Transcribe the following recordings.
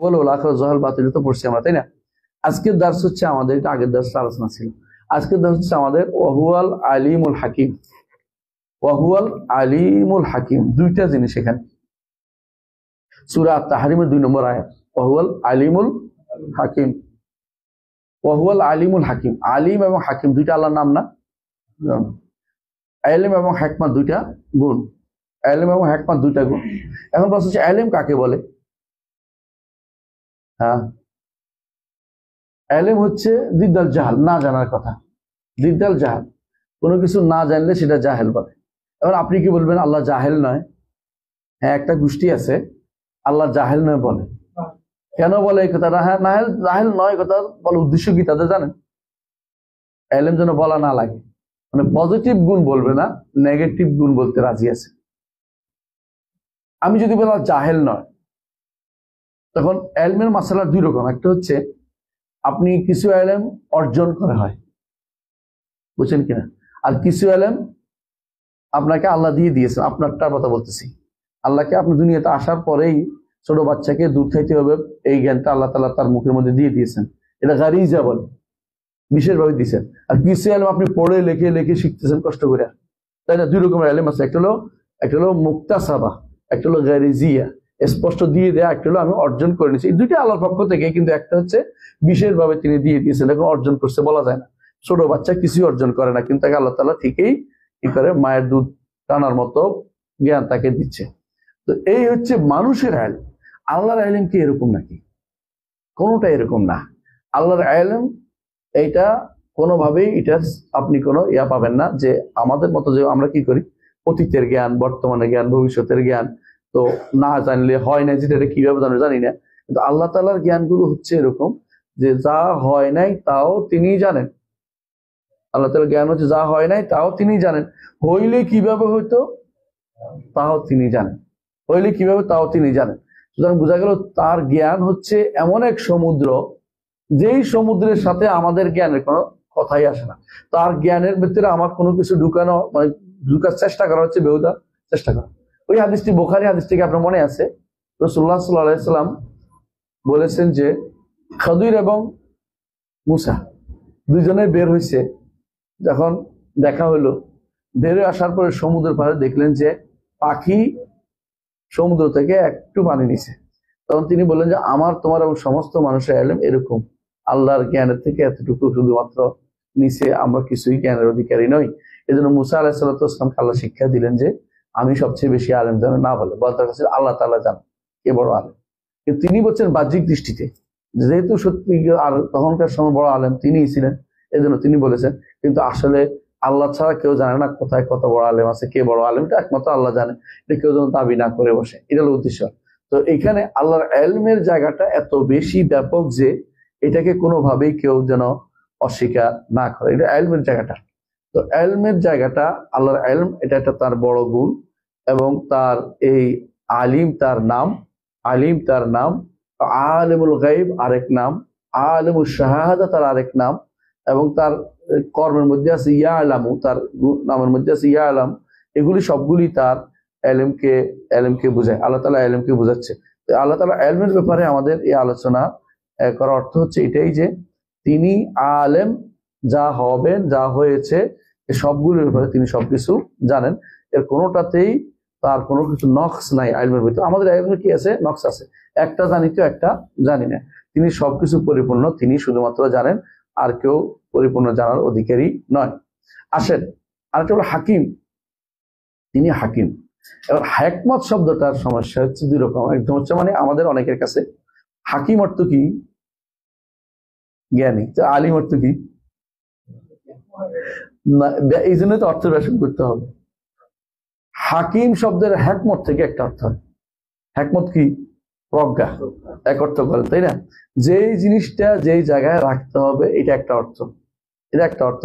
বলো আখিরাত জাহাল বাতিল তো পড়ছি আমরা, তাই না? আজকের দার্স হচ্ছে আমাদের, এটা আগের দার্স আলোচনা ছিল, আজকের দার্স হচ্ছে আমাদের ওয়াহুয়াল আলিমুল হাকিম। ওয়াহুয়াল আলিমুল হাকিম, দুইটা জিনিস এখানে। সূরা তাহরিমের 2 নম্বর আয়াত, ওয়াহুয়াল আলিমুল হাকিম। ওয়াহুয়াল আলিমুল হাকিম, আলিম এবং হাকিম দুইটা আল্লাহর নাম না? ইলম এবং হিকমত দুইটা গুণ, ইলম এবং হিকমত দুইটা গুণ। এখন প্রশ্ন হচ্ছে ইলম কাকে বলে? হ্যাঁ, ইলম হচ্ছে দিদাল জাহাল, না জানার কথা, দিদাল জাহাল। কোনো কিছু না জানলে সেটা জাহেল বলে। এবার আপনি কি বলবেন আল্লাহ জাহেল নয়? হ্যাঁ, একটা গোষ্ঠী আছে আল্লাহ জাহেল নয় বলে। কেন বলে এই কথাটা? হ্যাঁ, জাহেল নয় কথা বলে উদ্দেশ্য কি তাদের জানেন? ইলম যেন বলা না লাগে, মানে পজিটিভ গুণ বলবে না, নেগেটিভ গুণ বলতে রাজি আছে। আমি যদি বলা জাহেল নয়, তখন ইলমের মাসালা 2 রকম। একটা হচ্ছে আপনি কিছু ইলম অর্জন করা হয়, বুঝছেন কিনা, আর কিছু ইলম আপনাকে আল্লাহ দিয়ে দিয়েছেন। আপনারটার কথা বলতেছি, আল্লাহকে আপনি দুনিয়াতে আসার পরেই ছোট বাচ্চাকে দুধ খাইতে হবে, এই জ্ঞানটা আল্লাহ তাআলা তার মুখের মধ্যে দিয়ে দিয়েছেন। এটা গারিজা বলে, বিশেষভাবে দিয়েছেন। আর কিছু ইলম আপনি পড়ে লিখে শিখতেছেন কষ্ট করে, তাই না? 2 রকমের ইলম আছে, একটা হলো মুক্তাসাবা, একটা হলো গারিজিয়া, স্পষ্ট দিয়ে দেয়া, একটা হলো আমি অর্জন করে নিয়েছি। এই দুইটা আল্লাহর পক্ষ থেকে, কিন্তু একটা হচ্ছে বিশেষভাবে তিনি দিয়ে দিয়েছেন, এখন অর্জন করছে বলা যায় না। ছোট বাচ্চা কিছুই অর্জন করে না, কিন্তু তাকে আল্লাহ তাআলা ঠিকই কি করে, মায়ের দুধ টানার মতো জ্ঞান তাকে দিচ্ছে। তো এই হচ্ছে মানুষের ইলম। আল্লাহর ইলম কি এরকম নাকি? কোনোটা এরকম না। আল্লাহর ইলম এইটা কোনোভাবেই, এটা আপনি কোনো পাবেন না যে আমাদের মতো যে আমরা কি করি, অতীতের জ্ঞান, বর্তমানের জ্ঞান, ভবিষ্যতের জ্ঞান, তো না জানলে হয় না, যেটা কিভাবে জানি না। কিন্তু আল্লাহ তাআলার জ্ঞানগুলো হচ্ছে এরকম যে যা হয় নাই তাও তিনি জানেন। আল্লাহ তাআলার জ্ঞান হচ্ছে যা হয় নাই তাও তিনি জানেন, হইলে কিভাবে হইতো তাও তিনি জানেন, হইলে কিভাবে তাও তিনি জানেন। সুতরাং বোঝা গেল তার জ্ঞান হচ্ছে এমন এক সমুদ্র, যেই সমুদ্রের সাথে আমাদের জ্ঞানের কোনো কথাই আসে না। তার জ্ঞানের ভিতরে আমার কোনো কিছু ঢুকানো, মানে ঢুকার চেষ্টা করা হচ্ছে বেহুদা চেষ্টা করা। ওই হাদিসটি, বুখারী হাদিসটিকে আপনার মনে আছে, রাসূলুল্লাহ সাল্লাল্লাহু আলাইহি সাল্লাম বলেছেন যে খদির এবং মুসা দুইজনে বের হয়েছে, যখন দেখা হলো, বের আসার পরে সমুদ্রের পাড়ে দেখলেন যে পাখি সমুদ্র থেকে একটু পানি নিছে। তখন তিনি বললেন যে আমার, তোমার এবং সমস্ত মানুষের ইলম এরকম, আল্লাহর জ্ঞানের থেকে এতটুকু শুধুমাত্র নিচে, আমরা কিছুই জ্ঞানের অধিকারী নই। এই জন্য মুসা আলাইহিস সালামকে আল্লাহ শিক্ষা দিলেন যে আমি সবচেয়ে বেশি আলেম যেন না বলে, বলতে কাছে আল্লাহ তাআলা জানেন কে বড় আলেম। কিন্তু তিনি বলছেন বাহ্যিক দৃষ্টিতে, যেহেতু সত্যি আর তখনকার সময় বড় আলেম তিনিই ছিলেন, এই জন্য তিনি বলেছেন। কিন্তু আসলে আল্লাহ ছাড়া কেউ জানে না কোথায় কত বড় আলেম আছে, কে বড় আলেম, এটা একমাত্র আল্লাহ জানে। এটা কেউ যেন দাবি না করে বসে, এটা হলো উদ্দেশ্য। তো এখানে আল্লাহর ইলমের জায়গাটা এত বেশি ব্যাপক যে এটাকে কোনোভাবেই কেউ যেন অস্বীকার না করে, এটা ইলমের জায়গাটা। তো ইলমের জায়গাটা, আল্লাহর ইলম, এটা একটা তার বড় গুণ। এবং তার এই আলিম তার নাম, আলিম তার নাম, আলিমুল গায়ব আরেক নাম, আলিমুল শাহাদা তার আরেক নাম। এবং তার কর্মের মধ্যে আছে ইয়া আলামু, তার নামের মধ্যে আছে ইয়া আলাম। এগুলি সবগুলি তার ইলমকে বোঝায়, আল্লাহ তাআলা ইলমকে বোঝাচ্ছে। তো আল্লাহ তাআলা ইলমের ব্যাপারে আমাদের এই আলোচনা করার অর্থ হচ্ছে এটাই যে তিনি আলেম, যা হবেন যা হয়েছে সবগুলোর ব্যাপারে তিনি সবকিছু জানেন। এর কোনোটাতেই তার কোনো কিছু নকশ নাই ইলমের ভিতরে। আমাদের ইলমে কি আছে? নকশ আছে, একটা জানি তো একটা জানি না। তিনি সবকিছু পরিপূর্ণ, তিনি শুধুমাত্র জানেন, আর কেউ পরিপূর্ণ জানার অধিকারী নয়। আসেন, আরেকটা হলো হাকিম, তিনি হাকিম। এবার হিকমত শব্দটার সমস্যা হচ্ছে 2 রকম। একদম হচ্ছে মানে আমাদের অনেকের কাছে হাকিম অর্থ কি? জ্ঞানী। তো আলিম অর্থ কি? এই জন্য তো অর্থ ব্যাখ্যা করতে হবে। হাকিম শব্দের হিকমত থেকে একটা অর্থ হয়। হিকমত কি? প্রজ্ঞা, এক অর্থ করে, তাই না? যেই জিনিসটা যেই জায়গায় রাখতে হবে, এটা একটা অর্থ। এটা একটা অর্থ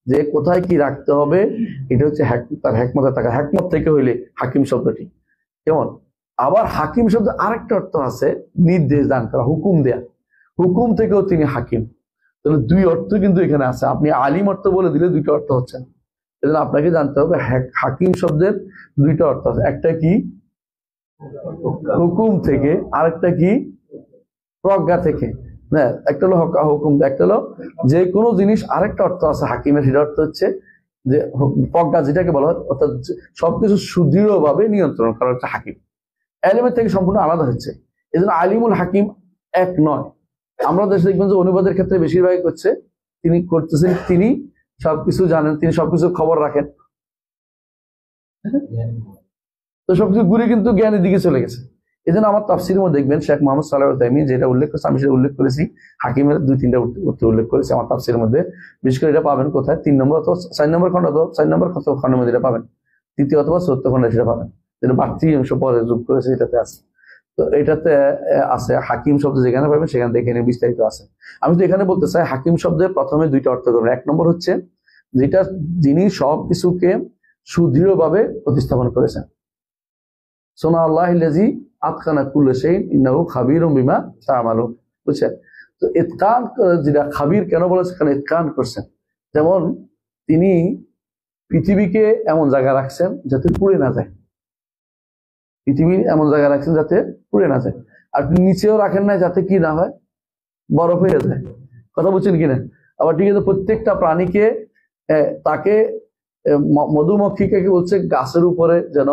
যে কোথায় কি রাখতে হবে, এটা হচ্ছে তার হিকমতে থাকা। হিকমত থেকে হইলে হাকিম শব্দটি কেমন। আবার হাকিম শব্দ আরেকটা অর্থ আছে, নির্দেশ দান করা, হুকুম দেয়া। হুকুম থেকেও তিনি হাকিম। তাহলে 2 অর্থ কিন্তু এখানে আছে। আপনি আলিম অর্থ বলে দিলে 2টা অর্থ হচ্ছে না। এজন্য আপনাকে জানতে হবে হাকিম শব্দের 2টা অর্থ আছে। একটা কি? হুকুম থেকে, আরেকটা কি? প্রজ্ঞা থেকে। হ্যাঁ, একটা হলো হুকুম, একটা হলো যে কোনো জিনিস, আরেকটা অর্থ আছে হাকিমের, সেটা অর্থ হচ্ছে যে প্রজ্ঞা যেটাকে বলা হয়, অর্থাৎ সবকিছু সুদৃঢ়ভাবে নিয়ন্ত্রণ করা হচ্ছে হাকিম। এলিমের থেকে সম্পূর্ণ আলাদা হচ্ছে। এই জন্য আলিমুল হাকিম এক নয়। আমরা দেশে দেখবেন যে অনুবাদের ক্ষেত্রে বেশিরভাগই করছে তিনি করতেছেন, তিনি সবকিছু জানেন, তিনি সবকিছু খবর রাখেন, তো সবকিছু ঘুরে কিন্তু জ্ঞানের দিকে চলে গেছে। এই জন্য আমার তাফসিরের মধ্যে দেখবেন শেখ মোহাম্মদ সালেহ আল উসাইমিন যেটা উল্লেখ করেছে, আমি সেটা উল্লেখ করেছি, হাকিমের 2-3টা উল্লেখ করেছি আমার তাফসিরের মধ্যে। বিশেষ করে এটা পাবেন কোথায়, 3 নম্বর অথবা 4 নম্বর খন্ড, অথবা 4 নম্বর খন্ডের মধ্যে এটা পাবেন, 3য় অথবা 4র্থ খন্ডে সেটা পাবেন, যেটা বাড়তি অংশ পরে যোগ করেছে, এটাতে আছে। তো এটাতে আছে হাকিম শব্দ যেখানে পাবেন সেখানে দেখে নিয়ে বিস্তারিত আছে। আমি তো এখানে বলতে চাই হাকিম শব্দের প্রথমে 2টা অর্থ করবেন। 1 নম্বর হচ্ছে যেটা যিনি সব কিছুকে সুদৃঢ়ভাবে প্রতিস্থাপন করেছেন। সোনা আল্লাহি আতকানা কুল্লা শাইইন ইন্নাহু খাবীরুম বিমা তা'মালুন, বুঝছেন? তো ইতকান, যেটা খাবির কেন বলেছে, কারণ ইতকান করছেন। যেমন তিনি পৃথিবীকে এমন জায়গায় রাখছেন যাতে পুড়ে না যায়, পৃথিবী এমন জায়গায় রাখছেন যাতে পুড়ে না যায়, আর নিচেও রাখেন না যাতে কি না হয়, বরফ হয়ে যায়। কথা বলছেন কিনা? আবার ঠিক আছে, প্রত্যেকটা প্রাণীকে তাকে মধুমক্ষিকে বলছে গাছের উপরে যেন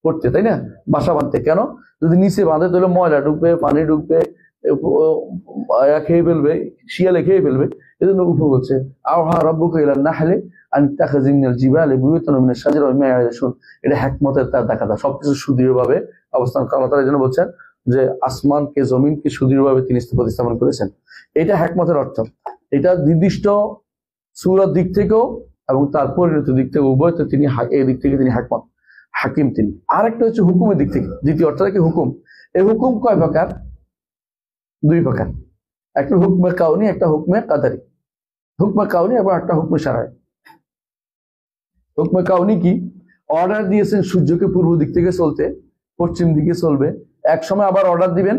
করতে, তাই না, বাসা বাঁধতে। কেন? যদি নিচে বাঁধে তাহলে ময়লা ঢুকবে, পানি ঢুকবে, খেয়ে ফেলবে, শিয়ালে খেয়ে ফেলবে। এই জন্য উপর বলছে আওহা রাব্বুকা ইলা নাহলি আন তাখাযি মিনাল জিবালি বুয়ুতান ওয়া মিনাশ শাজারি ওয়া মিম্মা ইয়া'রিশুন। এটা হিকমতের তার দেখা যায়, সবকিছু সুদৃঢ়ভাবে অবস্থান করা। আল্লাহ তাআলা এই জন্য বলছেন যে আসমানকে, জমিনকে সুদৃঢ়ভাবে তিনি প্রতিস্থাপন করেছেন। এটা হিকমতের অর্থ। এটা নির্দিষ্ট সূরার দিক থেকেও এবং তার পরিণত দিক থেকে, উভয়তে তিনি এই দিক থেকে তিনি হিকমত হাকিম তিনি। আরেকটা হচ্ছে হুকুমের দিক থেকে, দ্বিতীয় অর্থটা কি হুকুম। এই হুকুম কয় প্রকার? 2 প্রকার। একটা হুকমে কাউনি, একটা হুকমে কাদারি। হুকমে কাউনি এবং একটা হুকমে শারঈ। হুকমে কাউনি কি? অর্ডার দিয়েছেন সূর্যকে পূর্ব দিক থেকে চলতে, পশ্চিম দিকে চলবে। এক সময় আবার অর্ডার দিবেন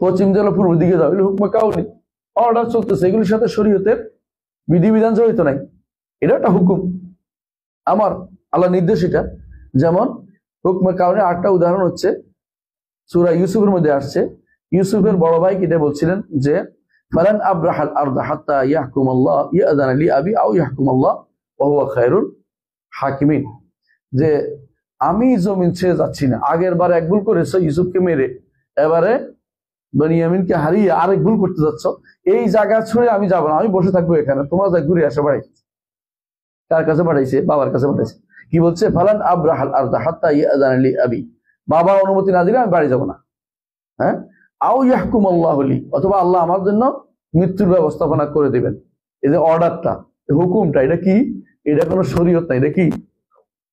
পশ্চিম দিকে, পূর্ব দিকে যাবে। হুকমে কাউনি, অর্ডার চলতেছে, এগুলির সাথে শরীয়তের বিধিবিধান জড়িত নাই, এটা একটা হুকুম, আমার আল্লাহ নির্দেশ এটা। যেমন হুকমে কাউনি 8টা উদাহরণ হচ্ছে সূরা ইউসুফের মধ্যে আসছে। ইউসুফের বড় ভাই এটা বলছিলেন যে ফালান আবরাহাল আরদা হাত্তা ইয়াহকুমাল্লাহ ইয়াযানা লি আবি আও ইয়াহকুমাল্লাহ ওয়া হুয়া খায়রুল হাকিমিন, যে আমি জমিন ছেড়ে যাচ্ছি না। আগের বার এক ভুল করেছো ইউসুফকে মেরে, এবারে বেনিয়ামিনকে হারিয়ে আরেক ভুল করতে যাচ্ছ। এই জায়গা ছুঁড়ে আমি যাবো না, আমি বসে থাকবো এখানে, তোমরা যা ঘুরে আসো বাড়ি। কার কাছে পাঠাইছে? বাবার কাছে পাঠাইছে। কি বলছে? ফালান আবরাহাল আরদা হাত্তা ইয়াযানা লি আবি, বাবা অনুমতি না দিলে আমি বাড়ি যাব না। হ্যাঁ, আও ইয়াহকুমাল্লাহু লি, অথবা আল্লাহ আমার জন্য মৃত্যুর ব্যবস্থাপনা করে দিবেন। এই যে অর্ডারটা, হুকুমটা, এটা কি? এটা কোনো শরীয়ত না, এটা কি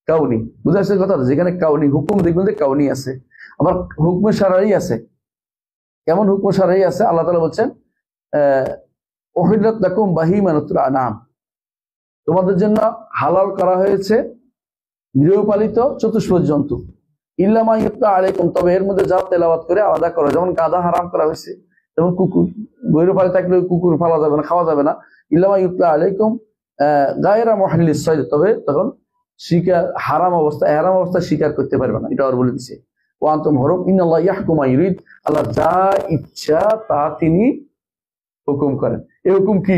কাউনি। বুঝা যাচ্ছে কথা? যেখানে কাউনি হুকুম দেখবেন যে কাউনি আছে, আবার হুকমে শারঈ আছে। কেমন হুকমে শারঈ আছে? আল্লাহ তাআলা বলছেন উহিল্লাত লাকুম বাহিমাতুল আনাম, তোমাদের জন্য হালাল করা হয়েছে গৃহপালিত চতুষ্পদ জন্তু। ইল্লা মা ইউতলা আলাইকুম, তবে এর মধ্যে যা তেলাওয়াত করে আলাদা করা। যেমন গাধা হারাম করা হয়েছে, যেমন কুকুর, গৃহপালিত থাকলে কুকুর পালা যাবে না, খাওয়া যাবে না। ইল্লা মা ইউতলা আলাইকুম গায়রা মুহাল্লিস সাইদ, তবে তখন শিকার হারাম অবস্থায় শিকার করতে পারবে না, এটা আর বলে দিছে। ওয়া আনতুম হুরুম ইন্নাল্লাহ ইয়াহকুমু মা ইউরিদ, আল্লাহ যা ইচ্ছা তা তিনি হুকুম করেন। এই হুকুম কি?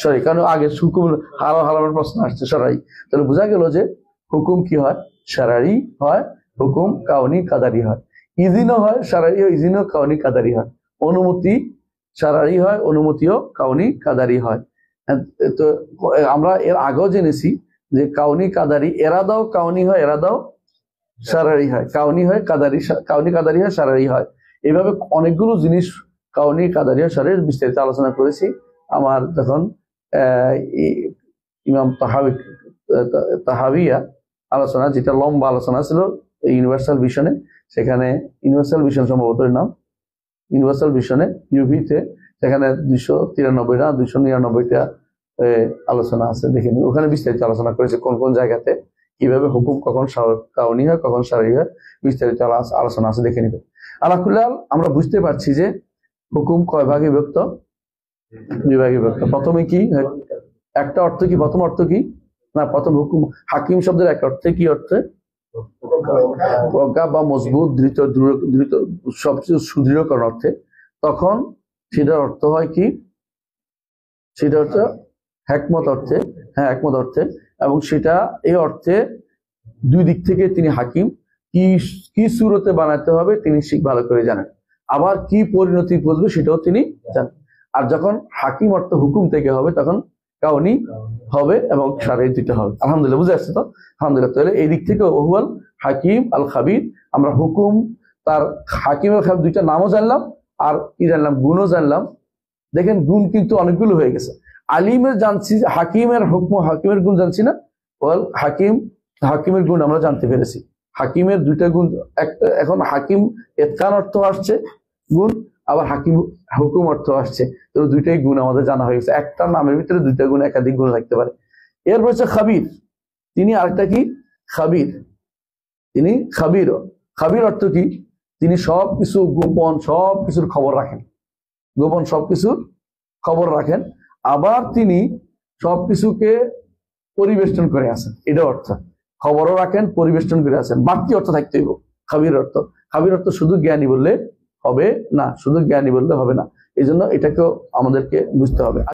সরি, কারণ আগে হুকুম হারামের প্রশ্ন আসছে শারঈ। তাহলে বোঝা গেল যে হুকুম কি হয়? শারঈ হয়, হুকুম কাউনি কাদারি হয়। ইজিনও হয় শারঈ, ইজিনও কাউনি কাদারি হয়। অনুমতি শারঈ হয়, অনুমতিও কাউনি কাদারি হয়। তো আমরা এর আগেও জেনেছি যে কাউনি কাদারি, এরাদাও কাউনি হয়, এরাদাও শারঈ হয়। কাউনি হয় কাদারি, কাউনি কাদারি হয়, শারঈ হয়। এইভাবে অনেকগুলো জিনিস কাউনি কাদারি হয়, শারঈ বিস্তারিত আলোচনা করেছি। আমার যখন ইমাম তাহাবিয়া আলোচনা, যেটা লম্বা আলোচনা ছিল ইউনিভার্সাল ভিশনে, সেখানে ইউনিভার্সাল ভিশন সম্ভবত নাম, ইউনিভার্সাল ভিশনে ইউভিতে, সেখানে 293 না 299টা আলোচনা আছে, দেখে নিন। ওখানে বিস্তারিত আলোচনা করেছে কোন কোন জায়গাতে কিভাবে হুকুম কখন কাউনি হয়, কখন শারঈ হয়, বিস্তারিত আলোচনা আছে, দেখে নিবে। আলাকুল্লাহ আমরা বুঝতে পারছি যে হুকুম কয় ভাগে বিভক্ত? 2 ভাগে বিভক্ত। প্রথমে কি একটা অর্থ কি? প্রথম অর্থ কি না, প্রথম হুকুম হাকিম শব্দের এক অর্থে কি অর্থে? প্রজ্ঞা বা মজবুত দৃঢ় দৃঢ় সবচেয়ে সুদৃঢ়করণ অর্থে, তখন সেটার অর্থ হয় কি, সেটা হচ্ছে হিকমত অর্থে, হ্যাঁ হিকমত অর্থে, এবং সেটা এই অর্থে দুই দিক থেকে তিনি হাকিম, কি কি সুরতে বানাতে হবে তিনি ভালো করে জানেন, আবার কি পরিণতি বুঝবে সেটাও তিনি জানেন। আর যখন হাকিম অর্থ হুকুম থেকে হবে তখন কাউনি হবে এবং সারে দুইটা হবে। আলহামদুলিল্লাহ, বুঝে আসছে তো? আলহামদুলিল্লাহ। তাহলে এই দিক থেকে ওহুয়াল হাকিম আল খাবির, আমরা হুকুম তার হাকিম আল খাবির দুইটা নামও জানলাম আর কি জানলাম, গুণও জানলাম। দেখেন গুণ কিন্তু অনেকগুলো হয়ে গেছে। আলিমের জানছি, হাকিমের হুকম, হাকিমের গুণ জানছি না, ওয়াল হাকিম, হাকিমের গুণ আমরা জানতে পেরেছি। হাকিমের দুইটা গুণ, একটা এখন হাকিম এতকান অর্থ আসছে গুণ, আবার হাকিম হুকুম অর্থ আসছে, তো দুইটাই গুণ আমাদের জানা হয়ে গেছে। একটা নামের ভিতরে দুইটা গুণ, একাধিক গুণ থাকতে পারে। এরপর হচ্ছে খাবির, তিনি আরেকটা কি, খাবির, তিনি খাবির। খাবির অর্থ কি, তিনি সবকিছু গোপন সবকিছুর খবর রাখেন, গোপন সবকিছুর খবর রাখেন, আবার তিনি সবকিছুকে পরিবেষ্টন করে আছেন, এটা অর্থ। খবরও রাখেন, পরিবেষ্টন করে আছেন, বাড়তি অর্থ থাকতে হইব খাবির অর্থ। খাবির অর্থ শুধু জ্ঞানী বললে হবে না, শুধু জ্ঞানী বললে হবে না, এই জন্য এটাকেও আমাদেরকে বুঝতে হবে।